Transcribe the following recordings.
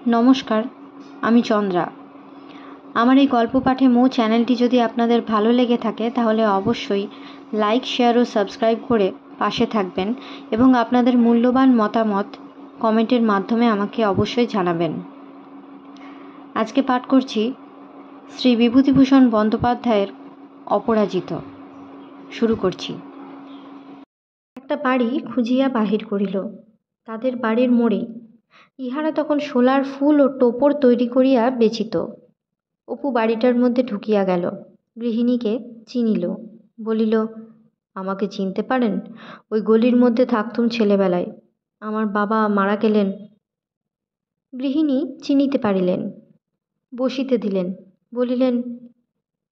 নমস্কার, আমি চন্দ্রা। আমার এই গল্প পাঠে মৌ চ্যানেলটি যদি আপনাদের ভালো লেগে থাকে তাহলে অবশ্যই লাইক, শেয়ার ও সাবস্ক্রাইব করে পাশে থাকবেন এবং আপনাদের মূল্যবান মতামত কমেন্টের মাধ্যমে আমাকে অবশ্যই জানাবেন। আজকে পাঠ করছি শ্রী বিভূতিভূষণ বন্দ্যোপাধ্যায়ের অপরাজিত। শুরু করছি। একটা বাড়ি খুঁজিয়া বাহির করিল, তাদের বাড়ির মোড়েই। ইহারা তখন শোলার ফুল ও টোপর তৈরি করিয়া বেচিত। অপু বাড়িটার মধ্যে ঢুকিয়া গেল, গৃহিণীকে চিনিল, বলিল, আমাকে চিনতে পারেন? ওই গলির মধ্যে থাকতুম ছেলেবেলায়, আমার বাবা মারা গেলেন। গৃহিণী চিনিতে পারিলেন, বসিতে দিলেন, বলিলেন,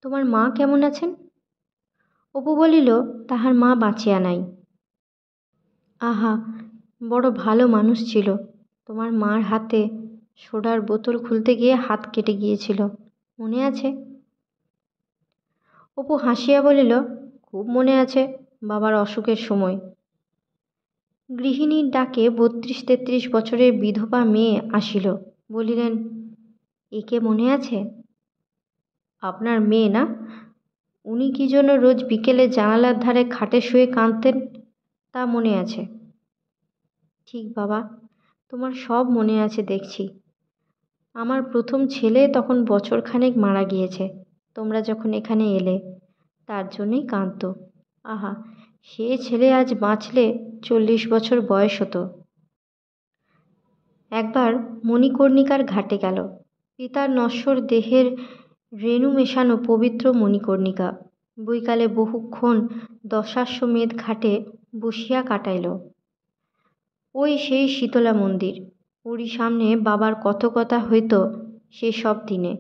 তোমার মা কেমন আছেন? অপু বলিল, তাহার মা বাঁচিয়া নাই। আহা, বড় ভালো মানুষ ছিল। তোমার মার হাতে সোডার বোতল খুলতে গিয়ে হাত কেটে গিয়েছিল, মনে আছে? অপু হাসিয়া বলিল, খুব মনে আছে, বাবার অসুখের সময়। গৃহিণীর ডাকে 32-33 বছরের বিধবা মেয়ে আসিল, বলিলেন, একে মনে আছে? আপনার মেয়ে না? উনি কি জন্য রোজ বিকেলে জানালার ধারে খাটে শুয়ে কাঁদতেন, তা মনে আছে। ঠিক বাবা, তোমার সব মনে আছে দেখছি। আমার প্রথম ছেলে তখন বছরখানেক মারা গিয়েছে, তোমরা যখন এখানে এলে, তার জন্যই কাঁদত। আহা, সে ছেলে আজ বাঁচলে 40 বছর বয়স হতো। একবার মণিকর্ণিকার ঘাটে গেল, পিতার নশ্বর দেহের রেণু মেশানো পবিত্র মণিকর্ণিকা। বৈকালে বহুক্ষণ দশাশ্বমেধ ঘাটে বসিয়া কাটাইল। ওই সেই শীতলা মন্দির, ওরই সামনে বাবার কত কথা হইত সে সব দিনে।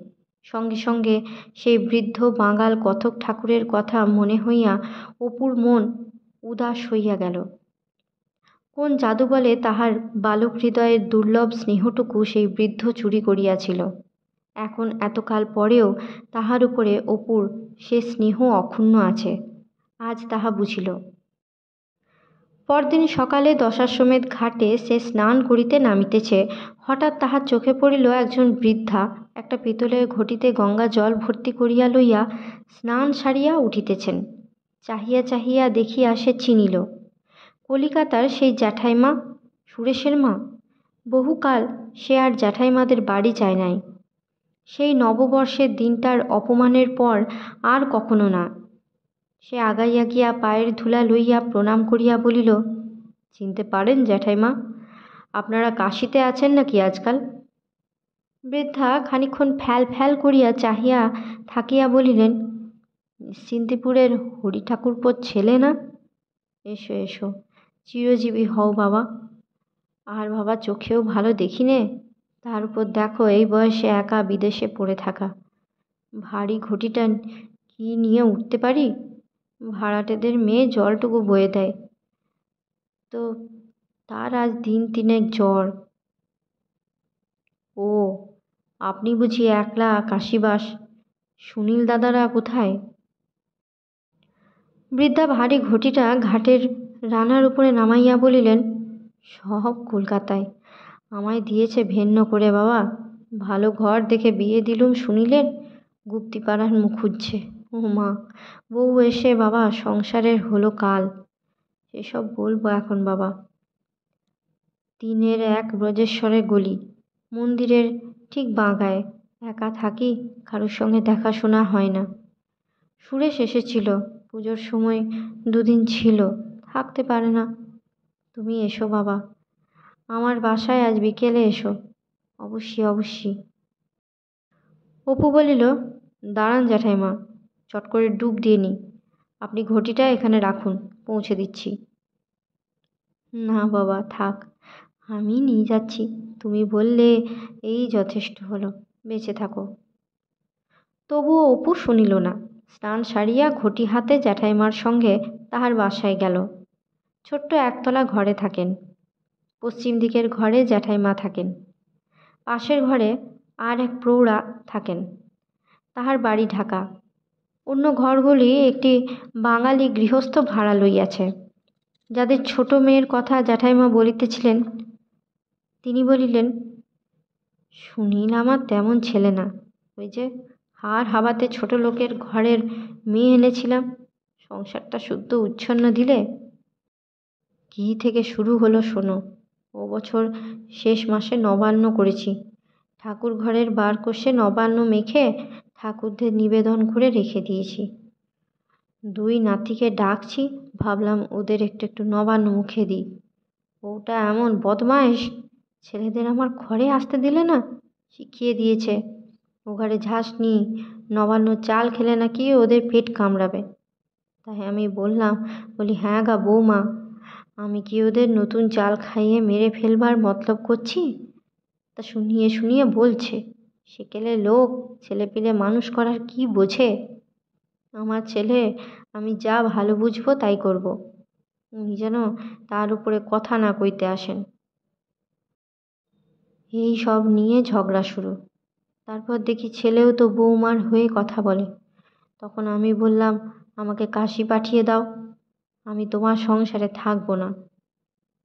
সঙ্গে সঙ্গে সেই বৃদ্ধ বাঙাল কথক ঠাকুরের কথা মনে হইয়া অপুর মন উদাস হইয়া গেল। কোন জাদু বলে তাহার বালক হৃদয়ের দুর্লভ স্নেহটুকু সেই বৃদ্ধ চুরি করিয়াছিল। এখন এতকাল পরেও তাহার উপরে অপুর সে স্নেহ অক্ষুণ্ণ আছে, আজ তাহা বুঝিল। পরদিন সকালে দশাশ্বমেধ ঘাটে সে স্নান করিতে নামিতেছে, হঠাৎ তাহার চোখে পড়িল একজন বৃদ্ধা একটা পিতলের ঘটিতে গঙ্গা জল ভর্তি করিয়া লইয়া স্নান সারিয়া উঠিতেছেন। চাহিয়া চাহিয়া দেখিয়া সে চিনিল, কলিকাতার সেই জ্যাঠাইমা, সুরেশের মা। বহুকাল সে আর জ্যাঠাইমাদের বাড়ি যায় নাই। সেই নববর্ষের দিনটার অপমানের পর আর কখনো না। সে আগাইয়া গিয়া পায়ের ধুলা লইয়া প্রণাম করিয়া বলিল, চিনতে পারেন জ্যাঠাইমা? আপনারা কাশীতে আছেন নাকি আজকাল? বৃদ্ধা খানিকক্ষণ ফ্যাল ফ্যাল করিয়া চাহিয়া থাকিয়া বলিলেন, নিশ্চিন্তিপুরের হরি ঠাকুরপোর ছেলে না? এসো এসো, চিরজীবী হও বাবা। আর বাবা চোখেও ভালো দেখি নে, তার উপর দেখো এই বয়সে একা বিদেশে পড়ে থাকা। ভারী ঘটিটা কি নিয়ে উঠতে পারি? ভাড়াটেদের মেয়ে জলটুকু বয়ে দেয়, তো তার আজ দিন 3 জ্বর। ও, আপনি বুঝি একলা কাশীবাস? সুনীল দাদারা কোথায়? বৃদ্ধা ভারী ঘটিটা ঘাটের রানার উপরে নামাইয়া বলিলেন, সব কলকাতায়। আমায় দিয়েছে ভেন্ন করে বাবা। ভালো ঘর দেখে বিয়ে দিলুম সুনীলের, গুপ্তিপাড়ার মুখ খুঁজছে। ও মা, বউ এসে বাবা সংসারের হলো কাল। সেসব বলবো এখন বাবা। 3-1 ব্রজেশ্বরের গলি, মন্দিরের ঠিক বাঁগায়। একা থাকি, কারোর সঙ্গে দেখাশোনা হয় না। সুরেশ এসেছিল, পুজোর সময় 2 দিন ছিল, থাকতে পারে না। তুমি এসো বাবা, আমার বাসায় আজ বিকেলে এসো, অবশ্যই অবশ্যই। অপু বলিল, দাঁড়ান জ্যাঠাইমা, চট করে ডুব দিয়ে নি। আপনি ঘটিটা এখানে রাখুন, পৌঁছে দিচ্ছি। না বাবা থাক, আমি নিয়ে যাচ্ছি। তুমি বললে এই যথেষ্ট হলো, বেঁচে থাকো। তবুও অপু শুনিল না। স্নান সারিয়া ঘটি হাতে জ্যাঠাইমার সঙ্গে তাহার বাসায় গেল। ছোট্ট একতলা ঘরে থাকেন। পশ্চিম দিকের ঘরে জ্যাঠাইমা থাকেন। পাশের ঘরে আর এক প্রৌঢ়া থাকেন, তাহার বাড়ি ঢাকা। অন্য ঘরগুলি একটি বাঙালি গৃহস্থ ভাড়া লইয়াছে। যাদের ছোট মেয়ের কথা জ্যাঠাইমা বলিতেছিলেন, তিনি বলিলেন, সুনীল আমার তেমন ছেলে না। ওই যে হাড় হাবাতে ছোট লোকের ঘরের মেয়ে এনেছিলাম, সংসারটা শুদ্ধ উচ্ছন্ন দিলে। কী থেকে শুরু হলো শোনো। ও বছর শেষ মাসে নবান্ন করেছি। ঠাকুর ঘরের বার কষে নবান্ন মেখে ঠাকুরদের নিবেদন করে রেখে দিয়েছি। দুই নাতিকে ডাকছি, ভাবলাম ওদের একটু একটু নবান্ন মুখে দিই। ওটা এমন বদমাইশ, ছেলেদের আমার ঘরে আসতে দিলে না, শিখিয়ে দিয়েছে ও ঘরে ঝাঁসনি, নবান্ন চাল খেলে নাকি ওদের পেট কামড়াবে। তাই আমি বলি হ্যাঁ গা বৌমা, আমি কি ওদের নতুন চাল খাইয়ে মেরে ফেলবার মতলব করছি? তা শুনিয়ে শুনিয়ে বলছে, সেকেলে লোক, ছেলেপিলে মানুষ করার কি বোঝে? আমার ছেলে, আমি যা ভালো বুঝবো তাই করব। উনি যেন তার উপরে কথা না কইতে আসেন। এই সব নিয়ে ঝগড়া শুরু। তারপর দেখি ছেলেও তো বৌমার হয়ে কথা বলে। তখন আমি বললাম, আমাকে কাশি পাঠিয়ে দাও, আমি তোমার সংসারে থাকবো না।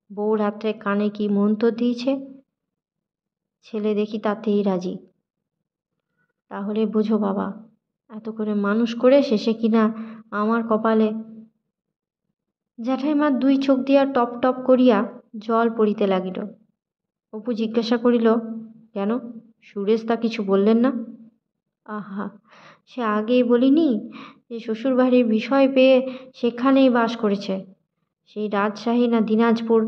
বউ রাত্রে কানে কি মন্ত্র দিয়েছে, ছেলে দেখি তাতেই রাজি। তাহলে বোঝো বাবা, এত করে মানুষ করে শেষে কিনা আমার কপালে। জ্যাঠাইমার দুই চোখ দিয়া টপ টপ করিয়া জল পড়িতে লাগিল। অপু জিজ্ঞাসা করিল, কেন, সুরেশ তা কিছু বললেন না? আহা, সে আগেই বলিনি যে শ্বশুরবাড়ির বিষয় পেয়ে সেখানেই বাস করেছে, সেই রাজশাহী না দিনাজপুর।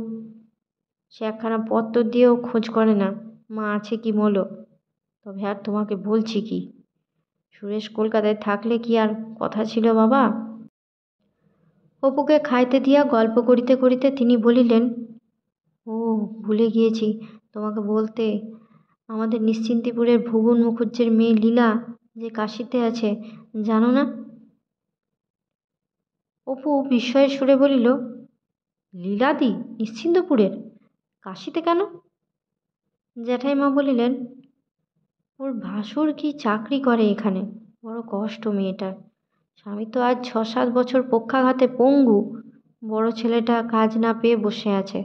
সে একখানা পত্র দিয়েও খোঁজ করে না মা আছে কি মলো। তবে আর তোমাকে বলছি কি, সুরেশ কলকাতায় থাকলে কি আর কথা ছিল বাবা? অপুকে খাইতে দিয়া গল্প করিতে করিতে তিনি বলিলেন, ও ভুলে গিয়েছি তোমাকে বলতে, আমাদের নিশ্চিন্তিপুরের ভুবন মুখুজ্জের মেয়ে লীলা যে কাশিতে আছে, জানো না? অপু বিস্ময়ের সুরে বলিল, লীলাদি নিশ্চিন্তপুরের? কাশিতে কেন? জ্যাঠাইমা বলিলেন, ওর ভাসুর কি চাকরি করে এখানে, বড় কষ্ট মেয়েটার। স্বামী তো আজ 6-7 বছর পক্ষাঘাতে পঙ্গু। বড় ছেলেটা কাজ না পেয়ে বসে আছে।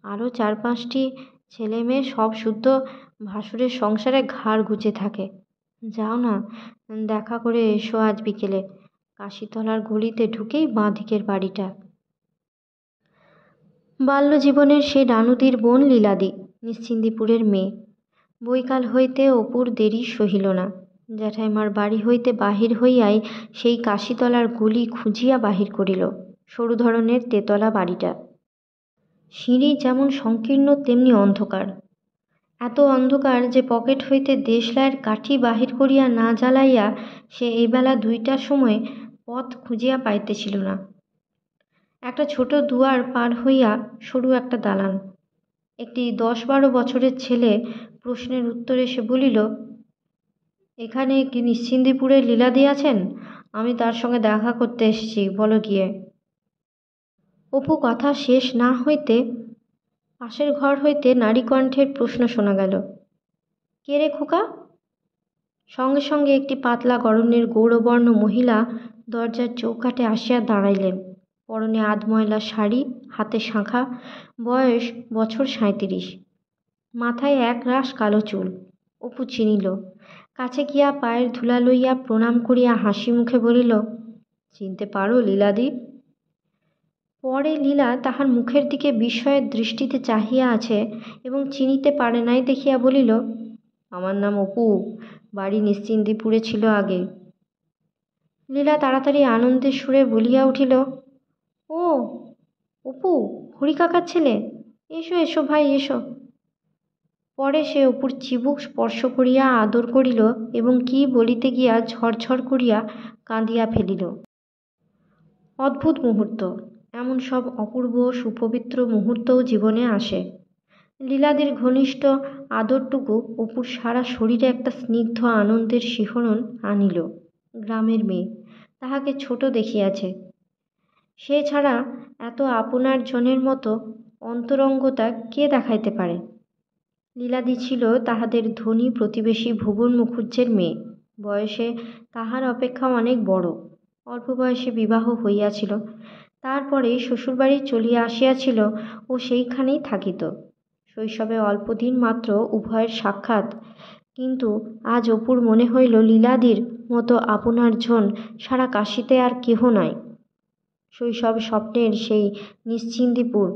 আরও 4-5টি ছেলে মেয়ে সব শুদ্ধ ভাসুরের সংসারে ঘাড় গুজে থাকে। যাও না, দেখা করে এসো আজ বিকেলে। কাশিতলার গলিতে ঢুকেই বাঁ দিকের বাড়িটা। বাল্যজীবনের সে রানুদির বোন লীলাদি, নিশ্চিন্দিপুরের মেয়ে। বৈকাল হইতে অপুর দেরি সহিল না। জ্যাঠাইমার বাড়ি হইতে বাহির হইয়াই সেই কাশিতলার গলি খুঁজিয়া বাহির করিল সরু ধরনের তেতলা বাড়িটা। সিঁড়ি যেমন সংকীর্ণ তেমনি অন্ধকার। এত অন্ধকার যে পকেট হইতে দেশলাইয়ের কাঠি বাহির করিয়া না জ্বালাইয়া সে এই বেলা 2টার সময় পথ খুঁজিয়া পাইতেছিল না। একটা ছোট দুয়ার পার হইয়া সরু একটা দালান। একটি 10-12 বছরের ছেলে প্রশ্নের উত্তরে সে বলিল, এখানে কি নিশ্চিন্দিপুরের লীলাদি আছেন? আমি তার সঙ্গে দেখা করতে এসেছি, বলো গিয়ে। অপু কথা শেষ না হইতে পাশের ঘর হইতে নারীকণ্ঠের প্রশ্ন শোনা গেল, কে রে খোকা? সঙ্গে সঙ্গে একটি পাতলা গড়নের গৌরবর্ণ মহিলা দরজার চৌকাঠে আসিয়া দাঁড়াইলেন। পরনে আধময়লা শাড়ি, হাতে শাঁখা, বয়স বছর 37, মাথায় এক রাশ কালো চুল। অপু চিনিল। কাছে গিয়া পায়ের ধুলা লইয়া প্রণাম করিয়া হাসি মুখে বলিল, চিনতে পারো লীলাদি? পরে লীলা তাহার মুখের দিকে বিস্ময়ের দৃষ্টিতে চাহিয়া আছে এবং চিনিতে পারে নাই দেখিয়া বলিল, আমার নাম অপু, বাড়ি নিশ্চিন্দিপুরে ছিল আগে। লীলা তাড়াতাড়ি আনন্দের সুরে বলিয়া উঠিল, ও অপু, হরি কাকার ছেলে, এসো এসো ভাই এসো। পরে সে অপুর চিবুক স্পর্শ করিয়া আদর করিল এবং কি বলিতে গিয়া ঝরঝর করিয়া কাঁদিয়া ফেলিল। অদ্ভুত মুহূর্ত, এমন সব অপূর্ব সুপবিত্র মুহূর্তও জীবনে আসে। লীলাদের ঘনিষ্ঠ আদরটুকু অপুর সারা শরীরে একটা স্নিগ্ধ আনন্দের শিহরণ আনিল। গ্রামের মেয়ে, তাহাকে ছোট দেখিয়াছে। সে ছাড়া এত আপনার জনের মতো অন্তরঙ্গতা কে দেখাইতে পারে? লীলাদি ছিল তাহাদের ধনী প্রতিবেশী ভুবন মুখুজ্জের মেয়ে, বয়সে তাহার অপেক্ষা অনেক বড়। অল্প বয়সে বিবাহ হইয়াছিল, তারপরে শ্বশুরবাড়ি চলিয়া আসিয়াছিল ও সেইখানেই থাকিত। শৈশবে অল্পদিন মাত্র উভয়ের সাক্ষাৎ, কিন্তু আজ অপুর মনে হইল লীলাদির মতো আপনার জন সারা কাশীতে আর কেহ নাই। শৈশব স্বপ্নের সেই নিশ্চিন্দিপুর,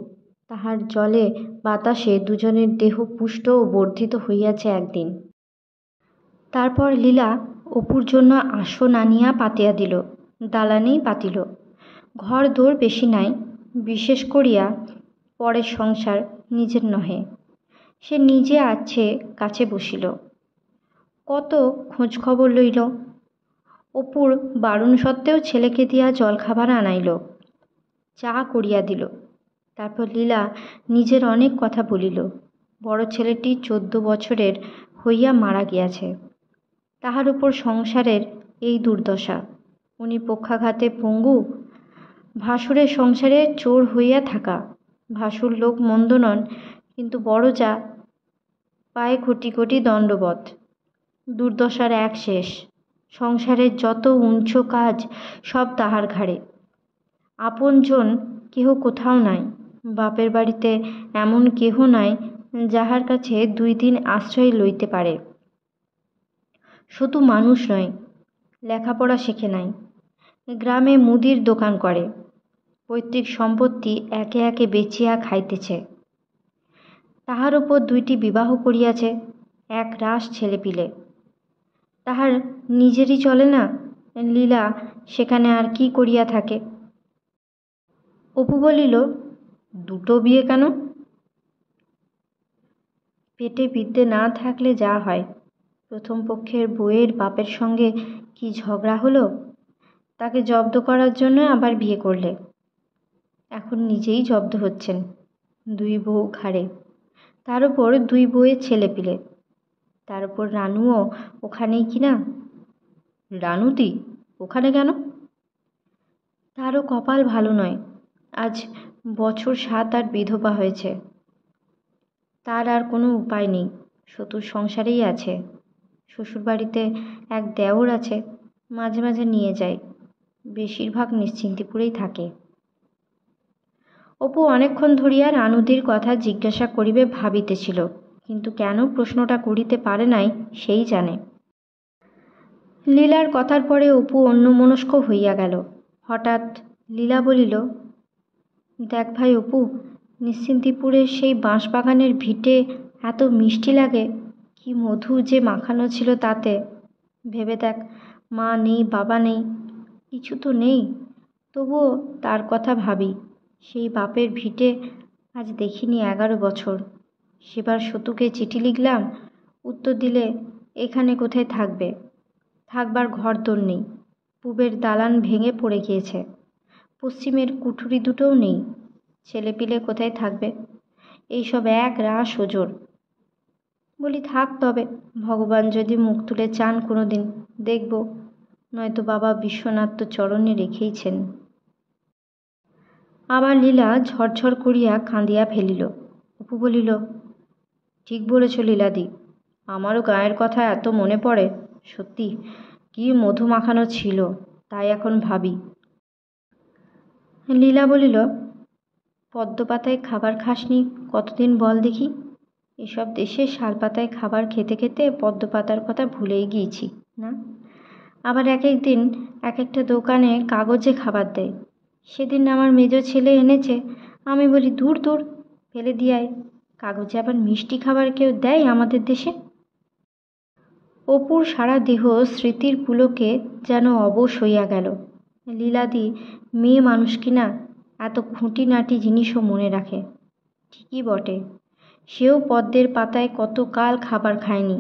তাহার জলে বাতাসে দুজনের দেহ পুষ্ট ও বর্ধিত হইয়াছে একদিন। তারপর লীলা অপুর জন্য আসন আনিয়া পাতিয়া দিল, দালানেই পাতিল। ঘর দোর বেশি নাই, বিশেষ করিয়া পরের সংসার, নিজের নহে। সে নিজে আছে কাছে বসিল, কত খোঁজ খবর লইল। অপুর বারণ সত্ত্বেও ছেলেকে দিয়া জলখাবার আনাইল, চা করিয়া দিল। তারপর লীলা নিজের অনেক কথা বলিল। বড় ছেলেটি 14 বছরের হইয়া মারা গিয়াছে, তাহার উপর সংসারের এই দুর্দশা। উনি পক্ষাঘাতে পঙ্গু, ভাসুরের সংসারে চোর হইয়া থাকা। ভাসুর লোক মন্দ নন, কিন্তু বড় যা পায়ে কোটি কোটি দণ্ডবৎ। দুর্দশার এক শেষ। সংসারের যত উঞ্চ কাজ সব তাহার ঘাড়ে। আপনজন কেহ কোথাও নাই। বাপের বাড়িতে এমন কেহ নাই যাহার কাছে 2 দিন আশ্রয় লইতে পারে। শুধু মানুষ নয়, লেখাপড়া শেখে নাই। গ্রামে মুদির দোকান করে, পৈতৃক সম্পত্তি একে একে বেচিয়া খাইতেছে। তাহার উপর 2টি বিবাহ করিয়াছে, এক রাস ছেলেপিলে। তাহার নিজেরই চলে না, লীলা সেখানে আর কি করিয়া থাকে? অপু বলিল, 2টো বিয়ে কেন? পেটে বিদ্যে না থাকলে যা হয়। প্রথম পক্ষের বউয়ের বাপের সঙ্গে কি ঝগড়া হলো, তাকে জব্দ করার জন্য আবার বিয়ে করলে। এখন নিজেই জব্দ হচ্ছেন, 2 বউ ঘাড়ে, তার উপর 2 বউয়ের ছেলেপিলে, তার উপর রানুও ওখানেই কিনা। রানুদি ওখানে কেন? তারও কপাল ভালো নয়, আজ বছর 7 আর বিধবা হয়েছে। তার আর কোনো উপায় নেই, শত্রুর সংসারেই আছে। শ্বশুরবাড়িতে এক দেওর আছে, মাঝে মাঝে নিয়ে যায়, বেশিরভাগ নিশ্চিন্তিপুরেই থাকে। অপু অনেকক্ষণ ধরিয়া রানুদির কথা জিজ্ঞাসা করিবে ভাবিতেছিল, কিন্তু কেন প্রশ্নটা করিতে পারে নাই সেই জানে। লীলার কথার পরে অপু অন্যমনস্ক হইয়া গেল। হঠাৎ লীলা বলিল, দেখ ভাই অপু, নিশ্চিন্তিপুরের সেই বাঁশবাগানের ভিটে এত মিষ্টি লাগে, কি মধু যে মাখানো ছিল তাতে। ভেবে দেখ, মা নেই, বাবা নেই, কিছু তো নেই, তবুও তার কথা ভাবি। সেই বাপের ভিটে আজ দেখিনি 11 বছর। সেবার সতুকে চিঠি লিখলাম, উত্তর দিলে এখানে কোথায় থাকবে, থাকবার ঘর তোর নেই। পূবের দালান ভেঙে পড়ে গিয়েছে, পশ্চিমের কুঠুরি দুটোও নেই, ছেলেপিলে কোথায় থাকবে? এইসব এক রাস ওজর। বলি থাক তবে, ভগবান যদি মুখ তুলে চান কোনো দিন দেখব, নয়তো বাবা বিশ্বনাথ তো চরণে রেখেইছেন। আবার লীলা ঝরঝর করিয়া কাঁদিয়া ফেলিল। অপু বলিল, ঠিক বলেছ লীলাদি, আমারও গায়ের কথা এত মনে পড়ে। সত্যি কি মধু মাখানো ছিল, তাই এখন ভাবি। লীলা বলিল, পদ্মপাতায় খাবার খাসনি কতদিন বল দেখি? এসব দেশে শালপাতায় খাবার খেতে খেতে পদ্মপাতার কথা ভুলেই গিয়েছি না। আবার এক একদিন এক একটা দোকানে কাগজে খাবার দেয়। সেদিন আমার মেজ ছেলে এনেছে, আমি বলি দূর দূর, ফেলে দিয়াই। কাগজে আবার মিষ্টি খাবার কেউ দেয় আমাদের দেশে? অপুর সারা দেহ স্মৃতির পুলকে যেন অবশ হইয়া গেল। লীলাদি মেয়ে মানুষ কিনা, এত খুঁটিনাটি জিনিসও মনে রাখে। ঠিকই বটে, সেও পদ্মের পাতায় কত কাল খাবার খায়নি,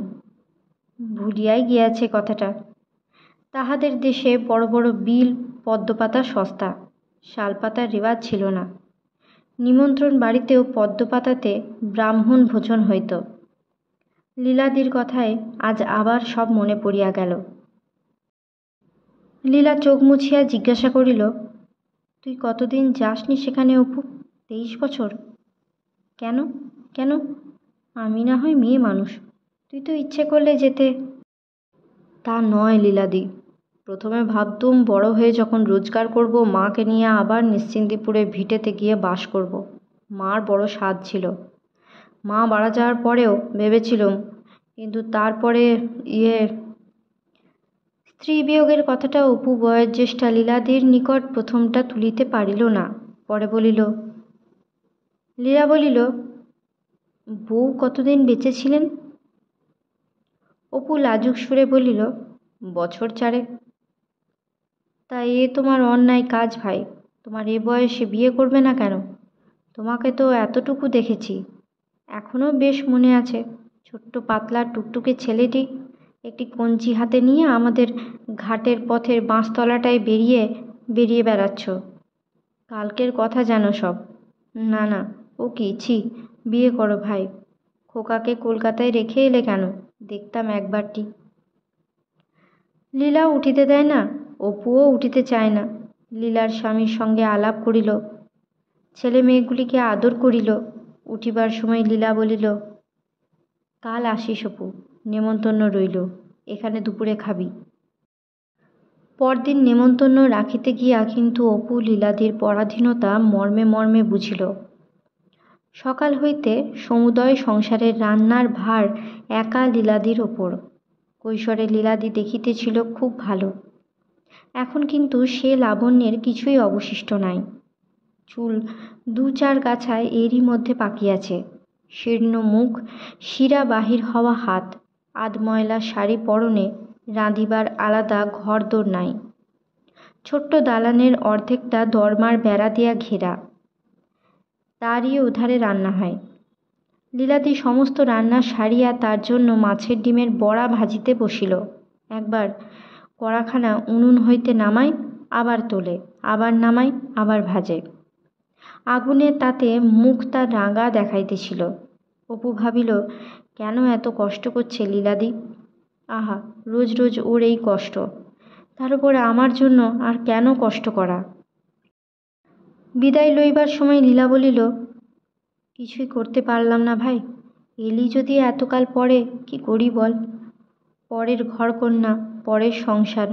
ভুলিয়াই গিয়াছে কথাটা। তাহাদের দেশে বড় বড় বিল পদ্মপাতা সস্তা, শালপাতার রেওয়াজ ছিল না। নিমন্ত্রণ বাড়িতেও পদ্মপাতাতে ব্রাহ্মণ ভোজন হইত। লীলাদির কথায় আজ আবার সব মনে পড়িয়া গেল। লীলা চোখ মুছিয়া জিজ্ঞাসা করিল, তুই কতদিন যাসনি সেখানে অপু? 23 বছর? কেন কেন? আমি না হয় মেয়ে মানুষ, তুই তো ইচ্ছে করলে যেতে। তা নয় লীলাদি, প্রথমে ভাবতুম বড় হয়ে যখন রোজগার করব, মাকে নিয়ে আবার নিশ্চিন্তিপুরে ভিটেতে গিয়ে বাস করব। মার বড় সাধ ছিল, মা মারা যাওয়ার পরেও ভেবেছিলুম, কিন্তু তারপরে স্ত্রী বিয়োগের কথাটা অপু বয়োজ্যেষ্ঠা লীলাদির নিকট প্রথমটা তুলিতে পারিল না। পরে বলিল, লীলা বলিল, বউ কতদিন বেঁচে ছিলেন? অপু লাজুক সুরে বলিল, বছর 4। তা এ তোমার অন্যায় কাজ ভাই, তোমার এ বয়সে বিয়ে করবে না কেন? তোমাকে তো এতটুকু দেখেছি, এখনও বেশ মনে আছে। ছোট্ট পাতলা টুকটুকে ছেলেটি একটি কঞ্চি হাতে নিয়ে আমাদের ঘাটের পথের বাঁশতলাটায় বেরিয়ে বেড়াচ্ছ। কালকের কথা জানো সব। না না, ও কি, ছি, বিয়ে করো ভাই। খোকাকে কলকাতায় রেখে এলে কেন? দেখতাম একবারটি। লীলা উঠিতে দেয় না, অপুও উঠিতে চায় না। লীলার স্বামীর সঙ্গে আলাপ করিল, ছেলে মেয়েগুলিকে আদর করিল। উঠিবার সময় লীলা বলিল, কাল আসিস অপু, নেমন্তন্ন রইল, এখানে দুপুরে খাবি। পরদিন নেমন্তন্ন রাখিতে গিয়া কিন্তু অপু লীলাদির পরাধীনতা মর্মে মর্মে বুঝিল। সকাল হইতে সমুদয় সংসারের রান্নার ভার একা লীলাদির ওপর। কৈশোরে লীলাদি দেখিতেছিল খুব ভালো, এখন কিন্তু সে লাবণ্যের কিছুই অবশিষ্ট নাই। চুল 2-4 গাছায় এরই মধ্যে পাকিয়াছে, শীর্ণ মুখ, শিরা বাহির হওয়া হাত, আধময়লা শাড়ি পরনে, রাঁধিবার আলাদা ঘরদোর নাই। ছোট্ট দালানের অর্ধেকটা দরমার বেড়া দিয়া ঘেরা, তারই ওধারে রান্না হয়। লীলাদি সমস্ত রান্না সারিয়া তার জন্য মাছের ডিমের বড়া ভাজিতে বসিল। একবার কড়াখানা উনুন হইতে নামায়, আবার তোলে, আবার নামায়, আবার ভাজে। আগুনে তাতে মুখ তার রাঙা দেখাইতেছিল। অপু ভাবিল, কেন এত কষ্ট করছে লীলাদি? আহা, রোজ রোজ ওর এই কষ্ট, তার উপরে আমার জন্য আর কেন কষ্ট করা? বিদায় লইবার সময় লীলা বলিল, কিছুই করতে পারলাম না ভাই, এলি যদি এতকাল পরে, কি করি বল? পরের ঘরকন্না, পরের সংসার,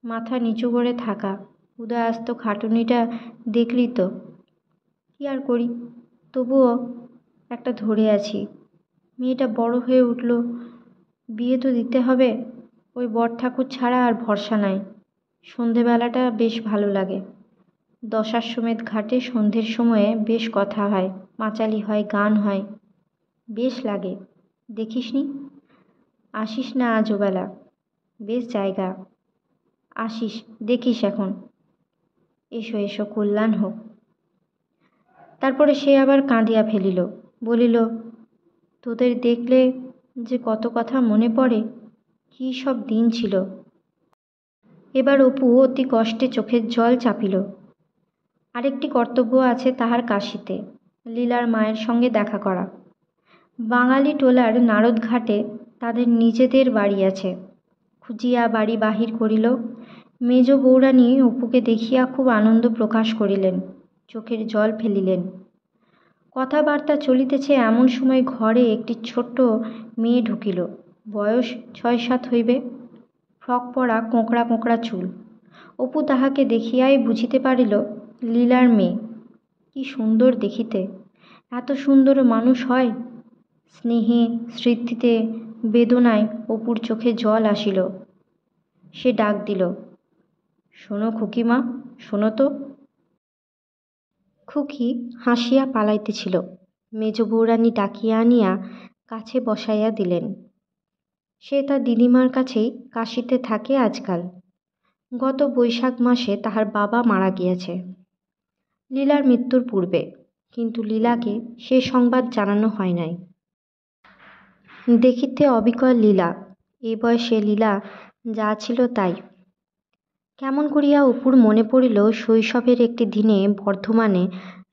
মাথা নিচু করে থাকা। উদয়াস্ত খাটুনিটা দেখলি তো, কি আর করি? তবুও একটা ধরে আছি। মেয়েটা বড় হয়ে উঠল, বিয়ে তো দিতে হবে। ওই বর ঠাকুর ছাড়া আর ভরসা নাই। সন্ধেবেলাটা বেশ ভালো লাগে। দশাশ্বমেধ ঘাটে সন্ধ্যের সময়ে বেশ কথা হয়, পাঁচালি হয়, গান হয়, বেশ লাগে। দেখিসনি? আসিস না আজও বেলা, বেশ জায়গা, আসিস, দেখিস এখন। এসো এসো, কল্যাণ হোক। তারপরে সে আবার কাঁদিয়া ফেলিল, বলিল, তোদের দেখলে যে কত কথা মনে পড়ে, কী সব দিন ছিল। এবার অপু অতি কষ্টে চোখের জল চাপিল। আরেকটি কর্তব্য আছে তাহার কাশীতে, লীলার মায়ের সঙ্গে দেখা করা। বাঙালি টোলার নারদঘাটে তাদের নিজেদের বাড়ি আছে। খুঁজিয়া বাড়ি বাহির করিল। মেজ বৌরানী অপুকে দেখিয়া খুব আনন্দ প্রকাশ করিলেন, চোখের জল ফেলিলেন। কথাবার্তা চলিতেছে এমন সময় ঘরে একটি ছোট্ট মেয়ে ঢুকিল, বয়স 6-7 হইবে, ফ্রক পরা, কোঁকড়া কোঁকড়া চুল। অপু তাহাকে দেখিয়াই বুঝিতে পারিল লীলার মেয়ে। কি সুন্দর দেখিতে! এত সুন্দর মানুষ হয়! স্নেহে, স্মৃতিতে, বেদনায় অপুর চোখে জল আসিল। সে ডাক দিল, শোনো খুকিমা, শোনো তো। খুকি হাসিয়া পালাইতেছিল। মেজ বৌরানী ডাকিয়া আনিয়া কাছে বসাইয়া দিলেন। সে তার দিদিমার কাছেই কাশীতে থাকে আজকাল। গত বৈশাখ মাসে তাহার বাবা মারা গিয়াছে, লীলার মৃত্যুর পূর্বে, কিন্তু লীলাকে সে সংবাদ জানানো হয় নাই। দেখিতে অবিকল লীলা, এই বয়সে লীলা যা ছিল তাই। কেমন করিয়া অপুর মনে পড়িল শৈশবের একটি দিনে বর্ধমানে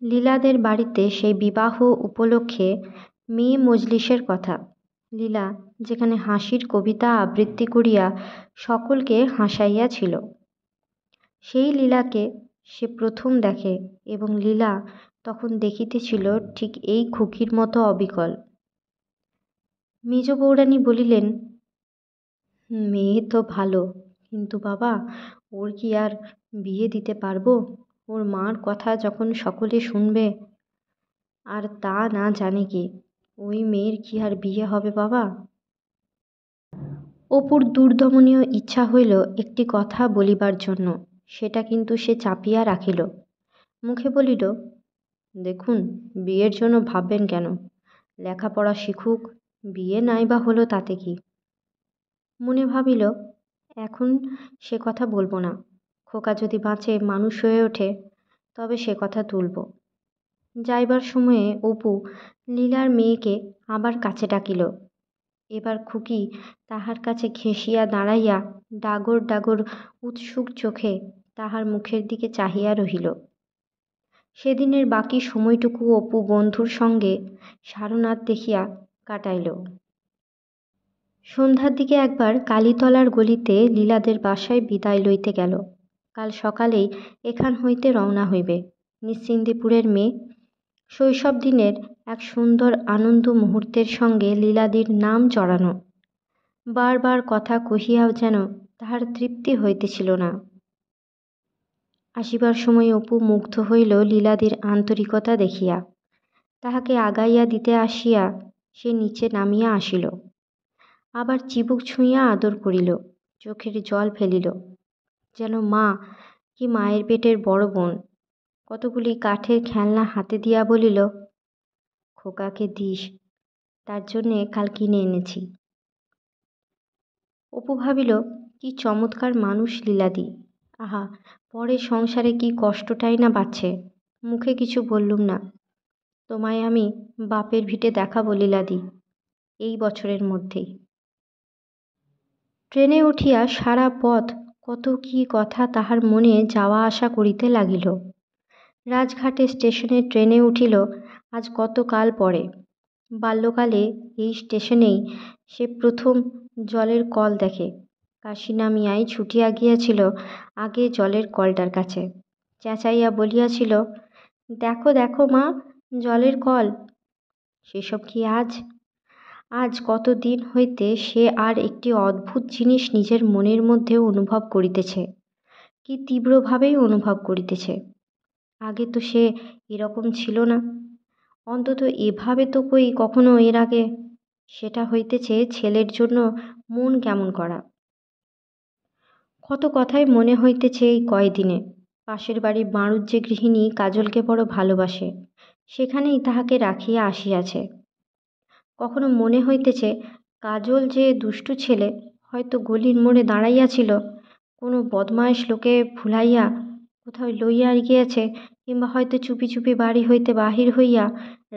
লীলাদের বাড়িতে সেই বিবাহ উপলক্ষে মেয়ে মজলিসের কথা। লীলা যেখানে হাসির কবিতা আবৃত্তি করিয়া সকলকে হাসাইয়াছিল। সেই লীলাকে সে প্রথম দেখে, এবং লীলা তখন দেখিতেছিল ঠিক এই খুকির মতো অবিকল। মেজ বৌরানী বলিলেন, মেয়ে তো ভালো, কিন্তু বাবা, ওর কি আর বিয়ে দিতে পারবো? ওর মার কথা যখন সকলে শুনবে। আর তা না জানে কি, ওই মেয়ের কি আর বিয়ে হবে বাবা? অপুর দুর্দমনীয় ইচ্ছা হইল একটি কথা বলিবার জন্য, সেটা কিন্তু সে চাপিয়া রাখিল। মুখে বলিল, দেখুন, বিয়ের জন্য ভাববেন কেন? লেখাপড়া শিখুক, বিয়ে নাই বা হলো তাতে কি? মনে ভাবিল, এখন সে কথা বলবো না। খোকা যদি বাঁচে, মানুষ হয়ে ওঠে, তবে সে কথা তুলব। যাইবার সময়ে অপু লীলার মেয়েকে আবার কাছে ডাকিল। এবার খুকি তাহার কাছে ঘেঁষিয়া দাঁড়াইয়া ডাগর ডাগর উৎসুক চোখে তাহার মুখের দিকে চাহিয়া রহিল। সেদিনের বাকি সময়টুকু অপু বন্ধুর সঙ্গে সারনাথ দেখিয়া কাটাইল। সন্ধ্যার দিকে একবার কালীতলার গলিতে লীলাদের বাসায় বিদায় লইতে গেল। কাল সকালেই এখান হইতে রওনা হইবে। নিশ্চিন্দিপুরের মেয়ে, শৈশব দিনের এক সুন্দর আনন্দ মুহূর্তের সঙ্গে লীলাদির নাম জড়ানো। বারবার কথা কহিয়াও যেন তাহার তৃপ্তি হইতেছিল না। আসিবার সময় অপু মুগ্ধ হইল লীলাদির আন্তরিকতা দেখিয়া। তাহাকে আগাইয়া দিতে আসিয়া সে নিচে নামিয়া আসিল। আবার চিবুক ছুঁইয়া আদর করিল, চোখের জল ফেলিল, যেন মা কি মায়ের পেটের বড় বোন। কতগুলি কাঠের খেলনা হাতে দিয়া বলিল, খোকাকে দিস, তার জন্যে কাল কিনে এনেছি। অপু ভাবিল, কি চমৎকার মানুষ লীলাদি। আহা, পরের সংসারে কি কষ্টটাই না পাচ্ছে। মুখে কিছু বললুম না। তোমায় আমি বাপের ভিটে দেখাবো লীলাদি, এই বছরের মধ্যেই। ট্রেনে উঠিয়া সারা পথ কত কি কথা তাহার মনে যাওয়া আসা করিতে লাগিল। রাজঘাটে স্টেশনে ট্রেনে উঠিল আজ কতকাল পরে। বাল্যকালে এই স্টেশনেই সে প্রথম জলের কল দেখে। কাশি নামিয়াই ছুটিয়া গিয়াছিল আগে জলের কলটার কাছে। চেঁচাইয়া বলিয়াছিল, দেখো দেখো মা, জলের কল। সেসব কি আজ? আজ কত দিন হইতে সে আর একটি অদ্ভুত জিনিস নিজের মনের মধ্যে অনুভব করিতেছে, কি তীব্রভাবেই অনুভব করিতেছে। আগে তো সে এরকম ছিল না, অন্তত এভাবে তো কখনো এর আগে। সেটা হইতেছে ছেলের জন্য মন কেমন করা। কত কথাই মনে হইতেছে এই কয়দিনে। পাশের বাড়ির বাড়ুর যে গৃহিণী কাজলকে বড় ভালোবাসে, সেখানেই তাহাকে রাখিয়া আসিয়াছে। কখনো মনে হইতেছে কাজল যে দুষ্টু ছেলে, হয়তো গলির মোড়ে দাঁড়াইয়াছিল, কোনো বদমাইশ লোকে ভুলাইয়া কোথাও লইয়া গিয়াছে, কিংবা হয়তো চুপি চুপি বাড়ি হইতে বাহির হইয়া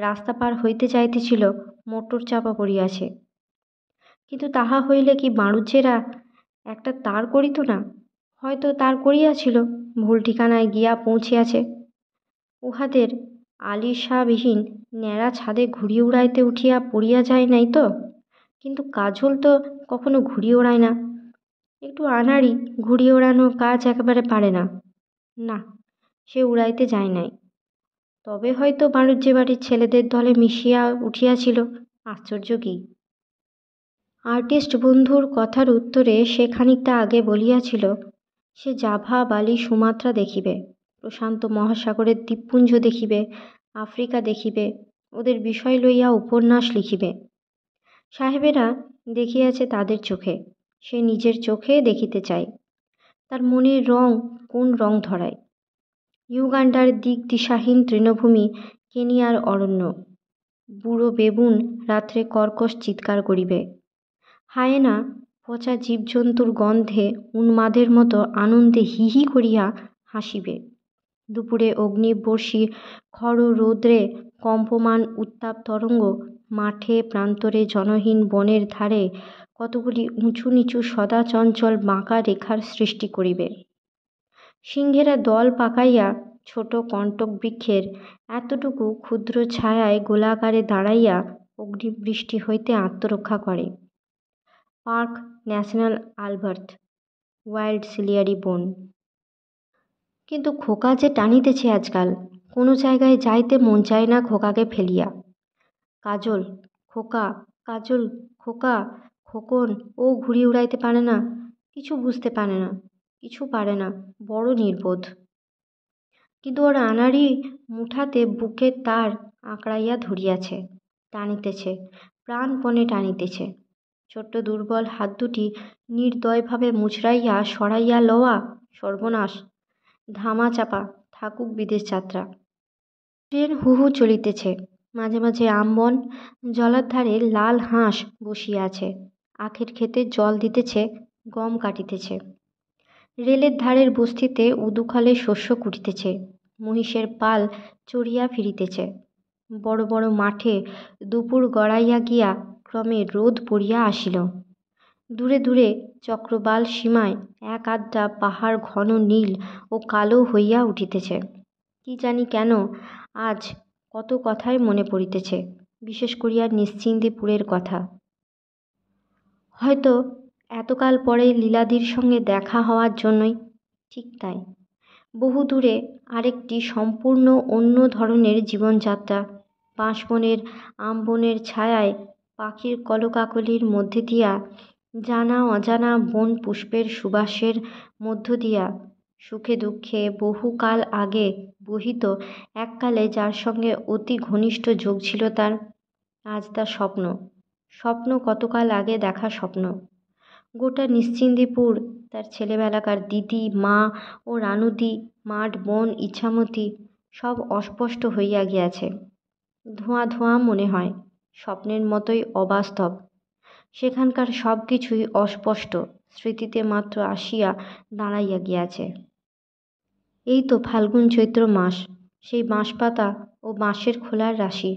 রাস্তা পার হইতে যাইতেছিল, মোটর চাপা পড়িয়াছে। কিন্তু তাহা হইলে কি বাড়ুজ্যেরা একটা তার করিত না? হয়তো তার করিয়াছিল, ভুল ঠিকানায় গিয়া পৌঁছিয়াছে। উহাদের আলিশাবিহীন ন্যাড়া ছাদে ঘুড়ি উড়াইতে উঠিয়া পড়িয়া যায় নাই তো? কিন্তু কাজল তো কখনো ঘুড়ি ওড়ায় না। একটু আনাড়ি, ঘুড়ি ওড়ানো কাজ একেবারে পারে না। না, সে উড়াইতে যায় নাই। তবে হয়তো বাণিজ্য বাড়ির ছেলেদের দলে মিশিয়া উঠিয়াছিল। আশ্চর্য কি! আর্টিস্ট বন্ধুর কথার উত্তরে সে খানিকটা আগে বলিয়াছিল, সে জাভা, বালি, সুমাত্রা দেখিবে, প্রশান্ত মহাসাগরের দ্বীপপুঞ্জ দেখিবে, আফ্রিকা দেখিবে, ওদের বিষয় লইয়া উপন্যাস লিখিবে। সাহেবেরা দেখিয়াছে তাদের চোখে, সে নিজের চোখে দেখিতে চায়। তার মনের রং কোন রং ধরায়? ইউগান্ডার দিক দিশাহীন তৃণভূমি, কেনিয়ার অরণ্য। বুড়ো বেবুন রাত্রে কর্কশ চিৎকার করিবে। হায়েনা পচা জীবজন্তুর গন্ধে উন্মাদের মতো আনন্দে হি হি করিয়া হাসিবে। দুপুরে অগ্নিবর্ষী খর রৌদ্রে কম্পমান উত্তাপ তরঙ্গ মাঠে প্রান্তরে জনহীন বনের ধারে কতগুলি উঁচু নিচু সদা চঞ্চল বাঁকা রেখার সৃষ্টি করিবে। সিংহেরা দল পাকাইয়া ছোট কণ্টক বৃক্ষের এতটুকু ক্ষুদ্র ছায়ায় গোলাকারে দাঁড়াইয়া অগ্নিবৃষ্টি হইতে আত্মরক্ষা করে। Park national Albert wild ciliary বন। কিন্তু খোকা যে টানিতেছে আজকাল, কোনো জায়গায় যাইতে মন চায় না খোকাকে ফেলিয়া। কাজল, খোকা, কাজল, খোকা, খোকন, ও ঘুড়ি উড়াইতে পারে না, কিছু বুঝতে পারে না, কিছু পারে না, বড় নির্বোধ। কিন্তু ওর আনাড়ি মুঠাতে বুকের তার আঁকড়াইয়া ধরিয়াছে। টানিতেছে, প্রাণপণে টানিতেছে। ছোট্ট দুর্বল হাত দুটি নির্দয়ভাবে মুচড়াইয়া সরাইয়া লওয়া, সর্বনাশ, ধামা চাপা, থাকুক বিদেশ যাত্রা। ট্রেন হু হু চলিতেছে, মাঝে মাঝে আমবন, জলার ধারে লাল হাঁস বসিয়া আছে, আখের ক্ষেতে জল দিতেছে, গম কাটিতেছে। রেলের ধারের বস্তিতে উদুখালে শস্য কুটিতেছে, মহিষের পাল চড়িয়া ফিরিতেছে। বড় বড় মাঠে দুপুর গড়াইয়া গিয়া ক্রমে রোদ পড়িয়া আসিল। দূরে দূরে চক্রবাল সীমায় এক আধটা পাহাড় ঘন নীল ও কালো হইয়া উঠিতেছে। কি জানি কেন আজ কত কথাই মনে পড়িতেছে, বিশেষ করিয়া নিশ্চিন্দিপুরের কথা। হয়তো এতকাল পরে লীলাদির সঙ্গে দেখা হওয়ার জন্যই। ঠিক তাই, বহু দূরে আরেকটি সম্পূর্ণ অন্য ধরনের জীবনযাত্রা। বাঁশবনের আমবনের ছায়ায় পাখির কলকাকলির মধ্যে দিয়া, জানা অজানা বন পুষ্পের সুবাসের মধ্য দিয়া, সুখে দুঃখে বহুকাল আগে বহিত এককালে যার সঙ্গে অতি ঘনিষ্ঠ যোগ ছিল তার, আজ তা স্বপ্ন। স্বপ্ন, কতকাল আগে দেখা স্বপ্ন। গোটা নিশ্চিন্দিপুর, তার ছেলেবেলাকার দিদি, মা ও রানুদি, মাঠ, বন, ইছামতি সব অস্পষ্ট হইয়া গিয়াছে। ধোঁয়া ধোঁয়া মনে হয়, স্বপ্নের মতোই অবাস্তব। সেখানকার সব কিছুই অস্পষ্ট, স্মৃতিতে মাত্র আসিয়া দাঁড়াইয়া গিয়াছে। এই তো ফাল্গুন চৈত্র মাস, সেই বাঁশপাতা ও বাঁশের খোলার রাশি।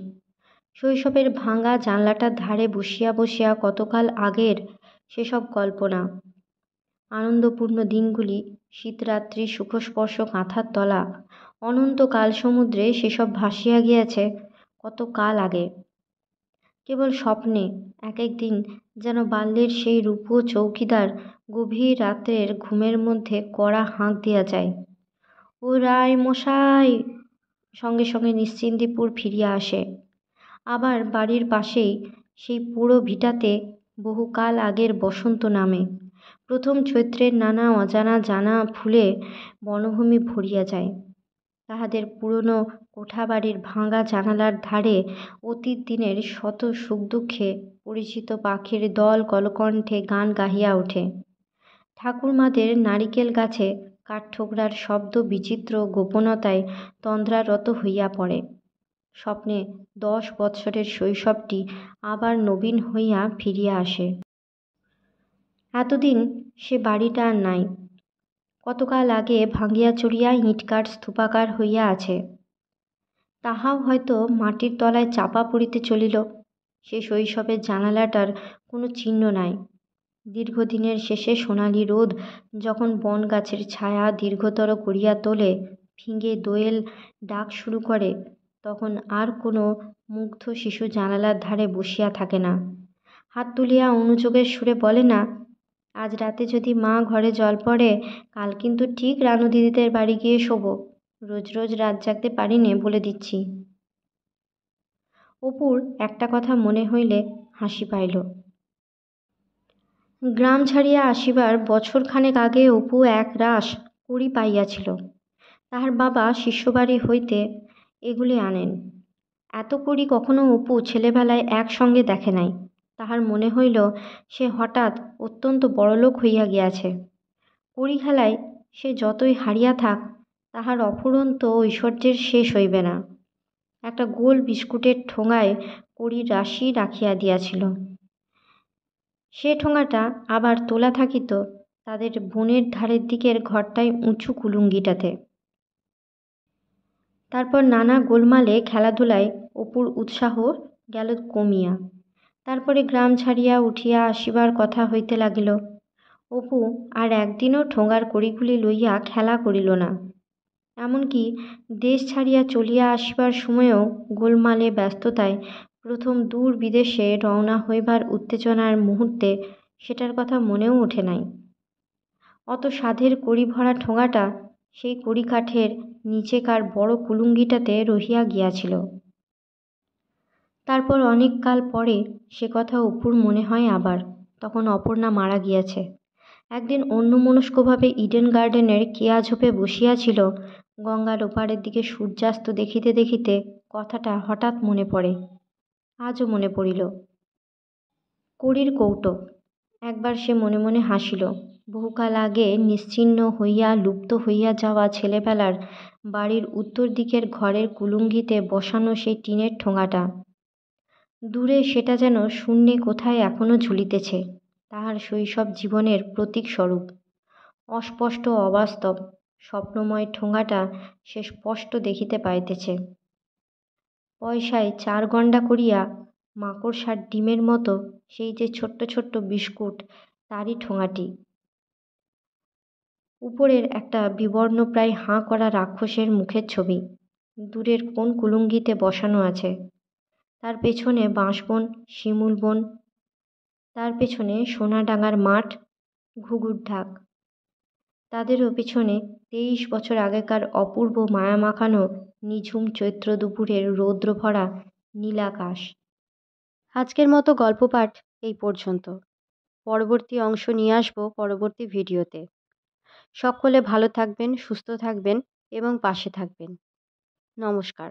শৈশবের ভাঙা জানলাটার ধারে বসিয়া বসিয়া কতকাল আগের সেসব কল্পনা। আনন্দপূর্ণ দিনগুলি, শীতরাত্রি, সুখস্পর্শ কাঁথার তলা, অনন্ত কাল সমুদ্রে সেসব ভাসিয়া গিয়াছে কত কাল আগে। কেবল স্বপ্নে এক এক দিন যেন বাল্যের সেই রূপো চৌকিদার গভীর রাত্রের ঘুমের মধ্যে কড়া হাঁক দিয়া যায়, ও রায় মশাই। সঙ্গে সঙ্গে নিশ্চিন্দিপুর ফিরিয়া আসে। আবার বাড়ির পাশেই সেই পুরো ভিটাতে বহুকাল আগের বসন্ত নামে। প্রথম চৈত্রের নানা অজানা জানা ফুলে বনভূমি ভরিয়া যায়। তাহাদের পুরনো কোঠাবাড়ির ভাঙা জানালার ধারে অতীত দিনের শত সুখ দুঃখে পরিচিত পাখির দল কলকণ্ঠে গান গাহিয়া ওঠে। ঠাকুরমাদের নারিকেল গাছে কাঠঠোকরার শব্দ বিচিত্র গোপনতায় তন্দ্রারত হইয়া পড়ে। স্বপ্নে 10 বৎসরের শৈশবটি আবার নবীন হইয়া ফিরিয়া আসে। এতদিন সে বাড়িটা আর নাই। কতকাল আগে ভাঙিয়া চুরিয়া ইঁটকাঠ স্তূপাকার হইয়া আছে। তাহাও হয়তো মাটির তলায় চাপা পড়িতে চলিল। সে শৈশবের জানালাটার কোনো চিহ্ন নাই। দীর্ঘদিনের শেষে সোনালি রোদ যখন বন গাছের ছায়া দীর্ঘতর করিয়া তোলে, ফিঙে দোয়েল ডাক শুরু করে, তখন আর কোনো মুগ্ধ শিশু জানালার ধারে বসিয়া থাকে না। হাত তুলিয়া অনুযোগের সুরে বলে না, আজ রাতে যদি মা ঘরে জল পড়ে, কাল কিন্তু ঠিক রানু দিদিদের বাড়ি গিয়ে শোবো। রোজ রোজ রাত জাগতে পারি নে, বলে দিচ্ছি। অপুর একটা কথা মনে হইলে হাসি পাইল। গ্রাম ছাড়িয়া আসিবার বছরখানেক আগে অপু এক রাশ কুড়ি পাইয়াছিল। তাহার বাবা শিষ্যবাড়ি হইতে এগুলি আনেন। এত কুড়ি কখনো অপু ছেলেবেলায় একসঙ্গে দেখে নাই। তাহার মনে হইল সে হঠাৎ অত্যন্ত বড়লোক হইয়া গিয়াছে। কুড়ি খেলায় সে যতই হারিয়া থাক, তাহার অফুরন্ত ঐশ্বর্যের শেষ হইবে না। একটা গোল বিস্কুটের ঠোঙায় কুড়ির রাশি রাখিয়া দিয়াছিল। সে ঠোঙাটা আবার তোলা থাকিত তাদের বনের ধারের দিকের ঘরটায় উঁচু কুলুঙ্গিটাতে। তারপর নানা গোলমালে খেলাধুলায় অপুর উৎসাহ গেল কমিয়া। তারপরে গ্রাম ছাড়িয়া উঠিয়া আসিবার কথা হইতে লাগিল। অপু আর একদিনও ঠোঙার কড়িগুলি লইয়া খেলা করিল না। এমনকি দেশ ছাড়িয়া চলিয়া আসিবার সময়ও গোলমালে ব্যস্ততায় প্রথম দূর বিদেশে রওনা হইবার উত্তেজনার মুহূর্তে সেটার কথা মনেও ওঠে নাই। অত সাধের কড়ি ভরা ঠোঙাটা সেই কড়িকাঠের নিচেকার বড় কুলুঙ্গিটাতে রহিয়া গিয়াছিল। তারপর অনেক কাল পরে সে কথা অপুর মনে হয় আবার, তখন অপর্ণা মারা গিয়াছে। একদিন অন্যমনস্কভাবে ইডেন গার্ডেনের কেয়া ঝোপে বসিয়াছিল, গঙ্গার ওপারের দিকে সূর্যাস্ত দেখিতে দেখিতে কথাটা হঠাৎ মনে পড়ে। আজও মনে পড়িল। কড়ির কৌটো। একবার সে মনে মনে হাসিল। বহুকাল আগে নিশ্চিহ্ন হইয়া লুপ্ত হইয়া যাওয়া ছেলেবেলার বাড়ির উত্তর দিকের ঘরের কুলুঙ্গিতে বসানো সেই টিনের ঠোঙাটা। দূরে সেটা যেন শূন্যে কোথায় এখনো ঝুলিতেছে, তাহার শৈশব জীবনের প্রতীকস্বরূপ। অস্পষ্ট অবাস্তব স্বপ্নময় ঠোঙাটা সে স্পষ্ট দেখিতে পাইতেছে। পয়সায় 4 গণ্ডা করিয়া মাকড়সার ডিমের মতো সেই যে ছোট্ট ছোট্ট বিস্কুট, তারই ঠোঙাটি। উপরের একটা বিবর্ণপ্রায় হাঁ করা রাক্ষসের মুখের ছবি দূরের কোন কুলুঙ্গিতে বসানো আছে। তার পেছনে বাঁশবন, শিমুল বন, তার পেছনে সোনাডাঙার মাঠ, ঘুঘুর ঢাক। তাদেরও পেছনে 23 বছর আগেকার অপূর্ব মায়া মাখানো নিঝুম চৈত্র দুপুরের রৌদ্র ভরা নীলাকাশ। আজকের মতো গল্প পাঠ এই পর্যন্ত। পরবর্তী অংশ নিয়ে আসবো পরবর্তী ভিডিওতে। সকলে ভালো থাকবেন, সুস্থ থাকবেন এবং পাশে থাকবেন। নমস্কার।